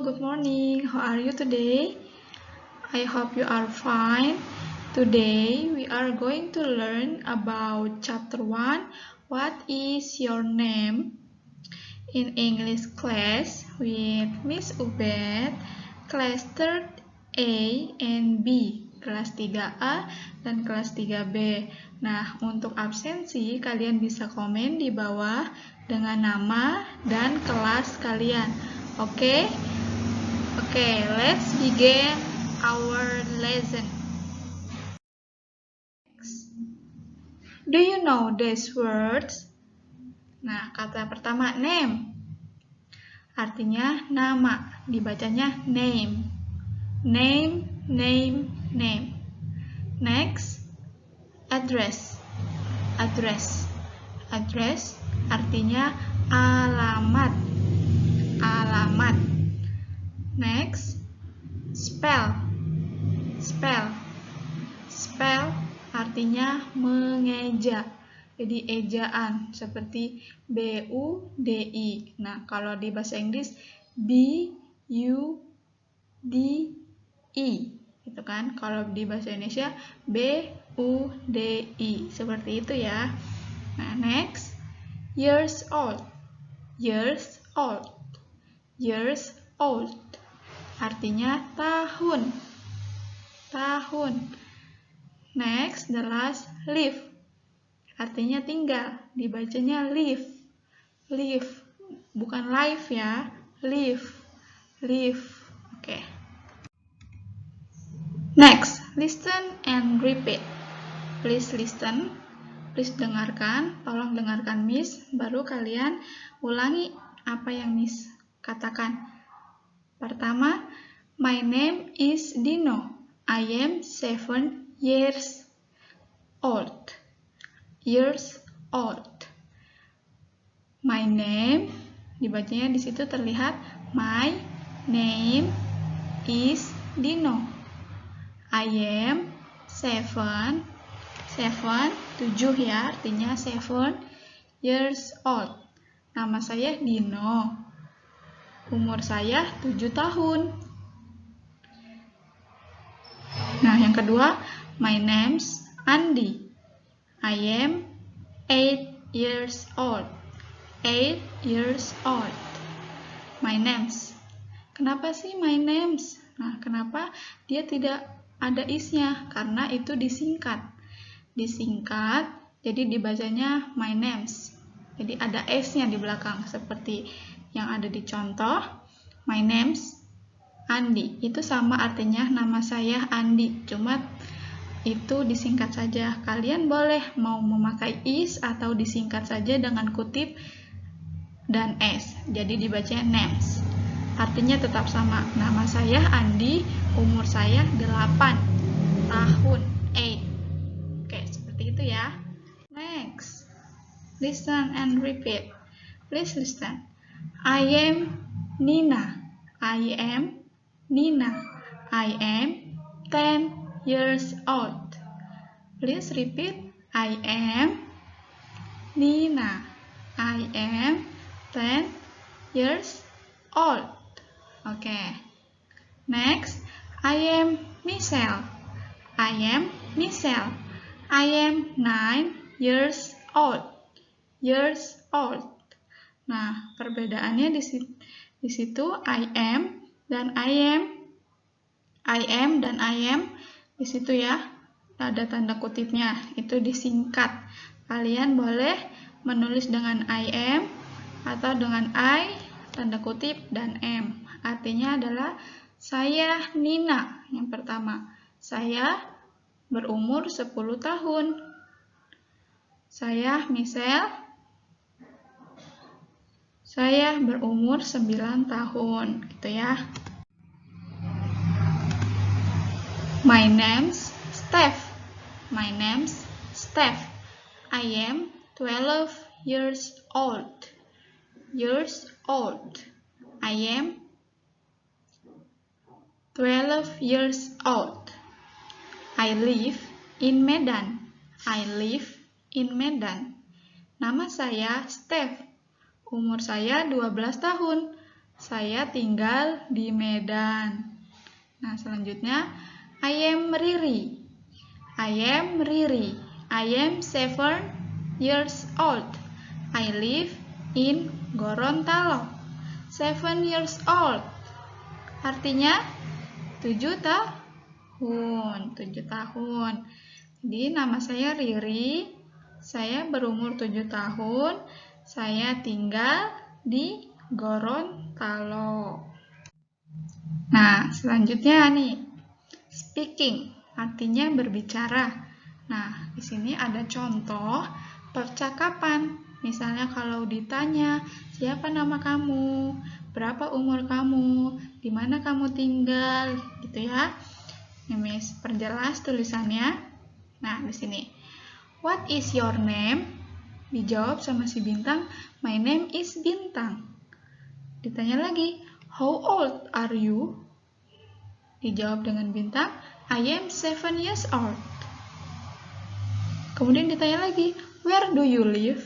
good morning. How are you today? I hope you are fine. Today we are going to learn about chapter 1. What is your name? In English class with Miss Ubed, kelas 3 A and B, kelas 3A dan kelas 3B. Nah, untuk absensi kalian bisa komen di bawah dengan nama dan kelas kalian. Oke, let's begin our lesson. Do you know these words? Nah, kata pertama name. Artinya nama, dibacanya name. Name. Next, address. Address artinya alamat. Next, spell artinya mengeja. Jadi ejaan seperti B-U-D-I. Nah, kalau di bahasa Inggris B-U-D-I. Gitu kan? Kalau di bahasa Indonesia B-U-D-I. Seperti itu ya. Nah, next, years old. Artinya tahun. Next, the last, live. Artinya tinggal, dibacanya live. Bukan live ya, live. Oke. Next, listen and repeat. Please listen, please dengarkan, tolong dengarkan Miss, baru kalian ulangi apa yang Miss katakan. Pertama, my name is Dino. I am 7 years old. My name, dibacanya di situ terlihat my name is Dino. I am 7 ya, artinya 7 years old. Nama saya Dino. Umur saya 7 tahun. Nah, yang kedua, my name's Andi. I am 8 years old. My name's. Kenapa sih my name's? Nah, kenapa dia tidak ada isnya? Karena itu disingkat, jadi dibacanya my name's. Jadi ada s-nya di belakang, seperti yang ada di contoh, my name's Andi. Itu sama artinya nama saya Andi, cuma itu disingkat saja. Kalian boleh mau memakai is atau disingkat saja dengan kutip dan s. Jadi dibacanya names. Artinya tetap sama. Nama saya Andi, umur saya 8 tahun. 8. Oke, seperti itu ya. Next. Listen and repeat. Please listen. I am Nina. I am 10 years old. Please repeat. I am Nina. I am 10 years old. Okay. Next, I am Michelle. I am 9 years old. Nah, perbedaannya di situ I am dan I am di situ ya, ada tanda kutipnya, itu disingkat. Kalian boleh menulis dengan I am atau dengan I, tanda kutip, dan am. Artinya adalah saya Nina. Yang pertama, saya berumur 10 tahun. Saya Michelle, saya berumur 9 tahun, gitu ya. My name's Steph. I am 12 years old. I am 12 years old. I live in Medan. Nama saya Steph. Umur saya 12 tahun. Saya tinggal di Medan. Nah, selanjutnya, I am Riri. I am Riri. I am 7 years old. I live in Gorontalo. 7 years old. Artinya 7 tahun. 7 tahun. Jadi nama saya Riri. Saya berumur 7 tahun. Saya tinggal di Gorontalo. Nah, selanjutnya nih, speaking, artinya berbicara. Nah, di sini ada contoh percakapan. Misalnya kalau ditanya, siapa nama kamu? Berapa umur kamu? Di mana kamu tinggal? Gitu ya. Ini Miss perjelas tulisannya. Nah, di sini. What is your name? Dijawab sama si Bintang, my name is Bintang. Ditanya lagi, how old are you? Dijawab dengan Bintang, I am 7 years old. Kemudian ditanya lagi, where do you live?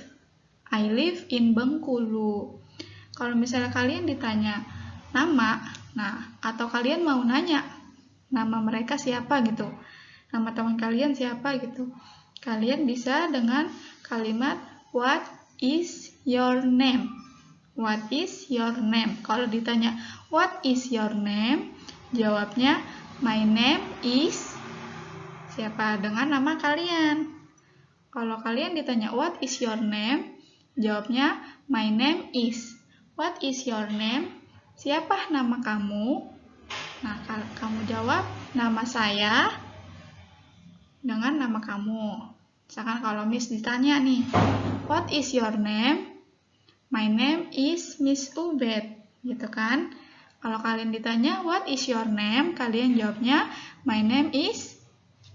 I live in Bengkulu. Kalau misalnya kalian ditanya nama, nah atau kalian mau nanya nama mereka siapa gitu, nama teman kalian siapa gitu, kalian bisa dengan kalimat what is your name? What is your name? Kalau ditanya what is your name? Jawabnya my name is siapa dengan nama kalian. Kalau kalian ditanya what is your name? Jawabnya my name is. What is your name? Siapa nama kamu? Nah, kalau kamu jawab nama saya dengan nama kamu. Misalkan kalau Miss ditanya nih, what is your name? My name is Miss Ubed, gitu kan? Kalau kalian ditanya what is your name, kalian jawabnya my name is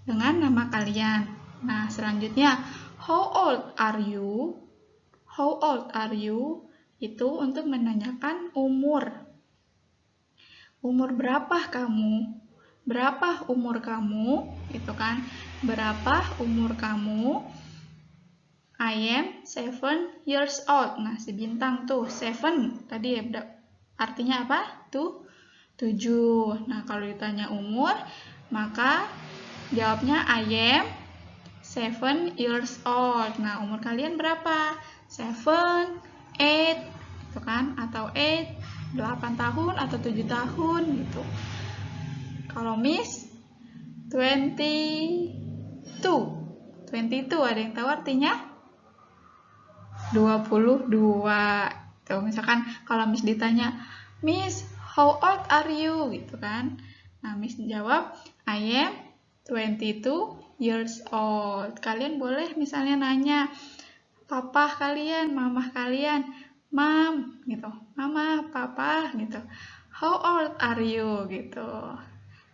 dengan nama kalian. Nah, selanjutnya how old are you? How old are you? Itu untuk menanyakan umur. Umur berapa kamu? Berapa umur kamu? Gitu kan? Berapa umur kamu? I am 7 years old. Nah, si Bintang tuh 7 tadi ya, artinya apa? Tuh 7. Nah, kalau ditanya umur, maka jawabnya I am 7 years old. Nah, umur kalian berapa? 7, 8, gitu kan? Atau 8, 8 tahun atau 7 tahun gitu. Kalau Miss 22. 22 ada yang tahu artinya? 22. Tuh, misalkan kalau Miss ditanya, Miss, how old are you? Gitu kan. Nah, Miss jawab, I am 22 years old. Kalian boleh misalnya nanya, papa kalian, mama kalian, Mom, gitu. Mama, papa, gitu. How old are you? Gitu.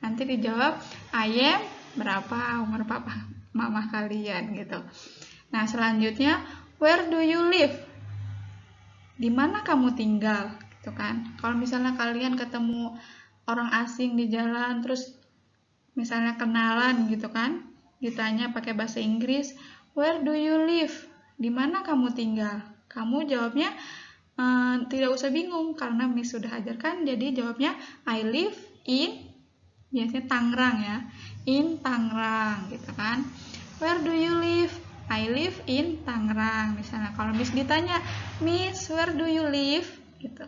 Nanti dijawab, I am berapa umur papa, mama kalian, gitu. Nah, selanjutnya, where do you live? Di mana kamu tinggal? Gitu kan. Kalau misalnya kalian ketemu orang asing di jalan, terus misalnya kenalan gitu kan, ditanya pakai bahasa Inggris, where do you live? Di mana kamu tinggal? Kamu jawabnya tidak usah bingung karena Miss sudah ajarkan, jadi jawabnya I live in, biasanya Tangerang ya, in Tangerang gitu kan. Where do you live? I live in Tangerang. Misalnya kalau Miss ditanya, Miss, where do you live? Gitu.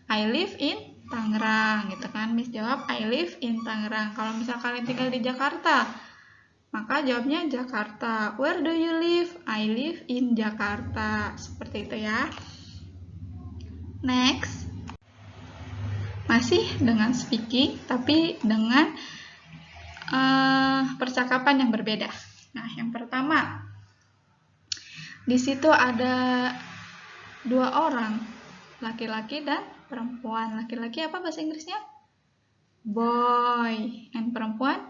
I live in Tangerang, gitu kan. Miss jawab, I live in Tangerang. Kalau misal kalian tinggal di Jakarta, maka jawabnya Jakarta. Where do you live? I live in Jakarta. Seperti itu ya. Next. Masih dengan speaking, tapi dengan percakapan yang berbeda. Nah, yang pertama, di situ ada 2 orang, laki-laki dan perempuan. Laki-laki apa bahasa Inggrisnya? Boy, and perempuan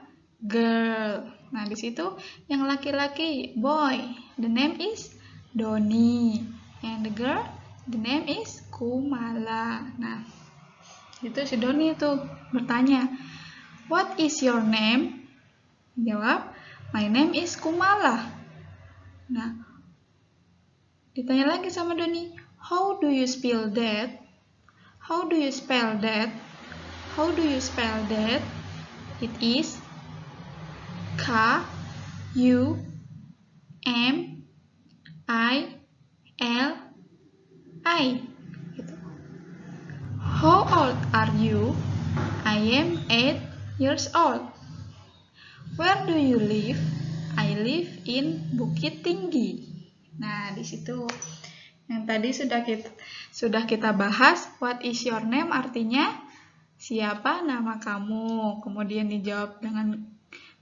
girl. Nah, di situ yang laki-laki boy, the name is Doni, and the girl, the name is Kumala. Nah, itu si Doni itu bertanya, what is your name? Jawab, my name is Kumala. Nah, ditanya lagi sama Doni, how do you spell that? How do you spell that? How do you spell that? It is K-U-M-I-L-I. Gitu. How old are you? I am 8 years old. Where do you live? I live in Bukit Tinggi. Nah, di situ yang tadi sudah kita bahas, what is your name artinya siapa nama kamu. Kemudian dijawab dengan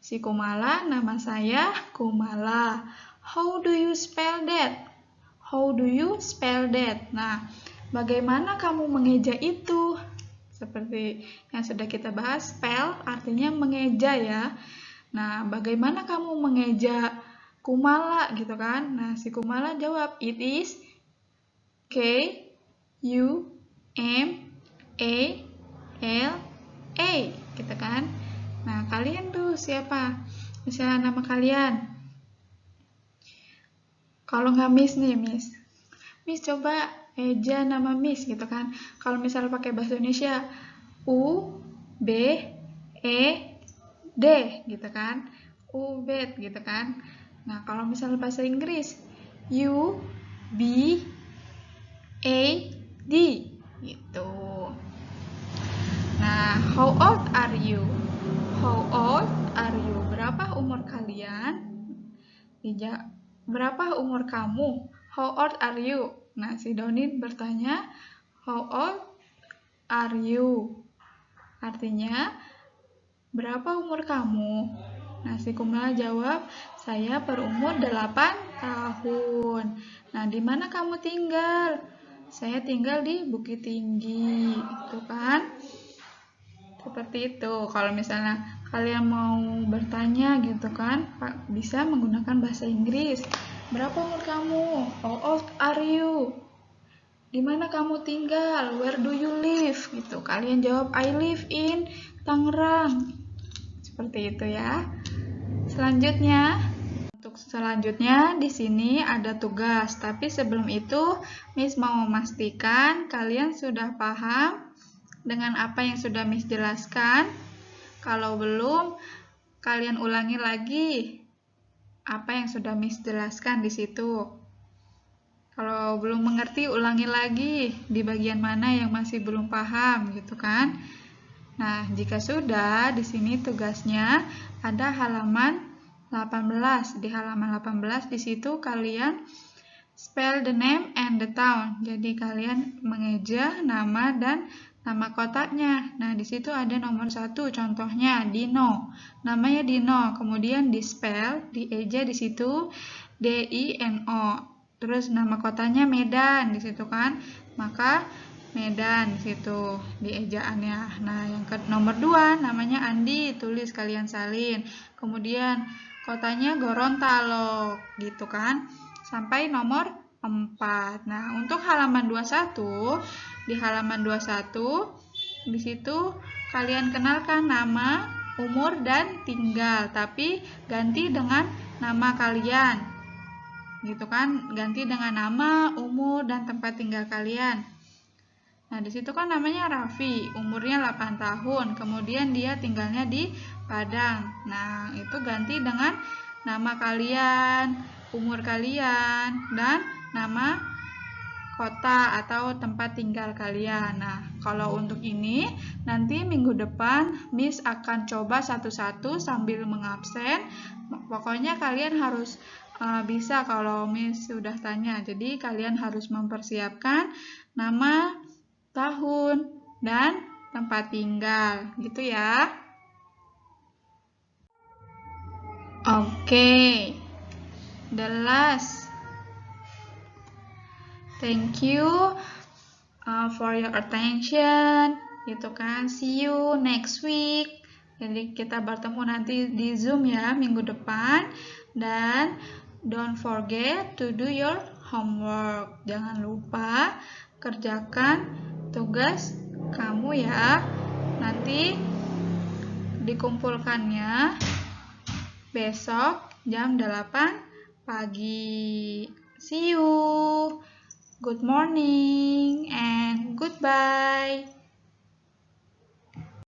si Kumala, nama saya Kumala. How do you spell that? How do you spell that? Nah, bagaimana kamu mengeja itu? Seperti yang sudah kita bahas, spell artinya mengeja ya. Nah, bagaimana kamu mengeja Kumala gitu kan? Nah, si Kumala jawab, it is K-U-M-A-L-A gitu kan. Nah, kalian tuh siapa? Misalnya nama kalian. Kalau nggak Miss nih, Miss coba eja nama Miss gitu kan. Kalau misalnya pakai bahasa Indonesia, U-B-E-D gitu kan. Ubed gitu kan. Nah, kalau misalnya bahasa Inggris, U-B-A-D gitu. Nah, how old are you? How old are you? Berapa umur kalian? Berapa umur kamu? How old are you? Nah, si Doni bertanya, how old are you? Artinya, berapa umur kamu? Nah, si Kumala jawab, saya berumur 8 tahun. Nah, di mana kamu tinggal? Saya tinggal di Bukit Tinggi, itu kan? Seperti itu. Kalau misalnya kalian mau bertanya gitu kan, bisa menggunakan bahasa Inggris. Berapa umur kamu? How old are you? Di mana kamu tinggal? Where do you live? Gitu. Kalian jawab, I live in Tangerang. Seperti itu ya. Untuk selanjutnya di sini ada tugas. Tapi sebelum itu, Miss mau memastikan kalian sudah paham dengan apa yang sudah Miss jelaskan. Kalau belum, kalian ulangi lagi apa yang sudah Miss jelaskan di situ. Kalau belum mengerti, ulangi lagi di bagian mana yang masih belum paham gitu kan. Nah, jika sudah, di sini tugasnya ada halaman 18. Di halaman 18 di situ kalian spell the name and the town. Jadi kalian mengeja nama dan nama kotanya. Nah, di situ ada nomor 1, contohnya Dino. Namanya Dino, kemudian di spell, dieja di situ D-I-N-O. Terus nama kotanya Medan di situ kan. Maka Medan di situ di ejaannya. Nah, yang nomor 2 namanya Andi, tulis kalian salin. Kemudian kotanya Gorontalo gitu kan. Sampai nomor 4. Nah, untuk halaman 21, di halaman 21 di situ kalian kenalkan nama, umur dan tinggal, tapi ganti dengan nama kalian. Gitu kan? Ganti dengan nama, umur dan tempat tinggal kalian. Nah, di situ kan namanya Raffi, umurnya 8 tahun, kemudian dia tinggalnya di Padang. Nah, itu ganti dengan nama kalian, umur kalian, dan nama kota atau tempat tinggal kalian. Nah, kalau untuk ini, nanti minggu depan Miss akan coba satu-satu sambil mengabsen. Pokoknya kalian harus bisa kalau Miss sudah tanya. Jadi, kalian harus mempersiapkan nama, tahun, dan tempat tinggal, gitu ya. Oke, the last. Thank you for your attention, gitu kan. See you next week. Jadi kita bertemu nanti di Zoom ya minggu depan. Dan don't forget to do your homework. Jangan lupa kerjakan tugas kamu ya. Nanti dikumpulkannya besok jam 8 pagi. See you. Good morning and Goodbye.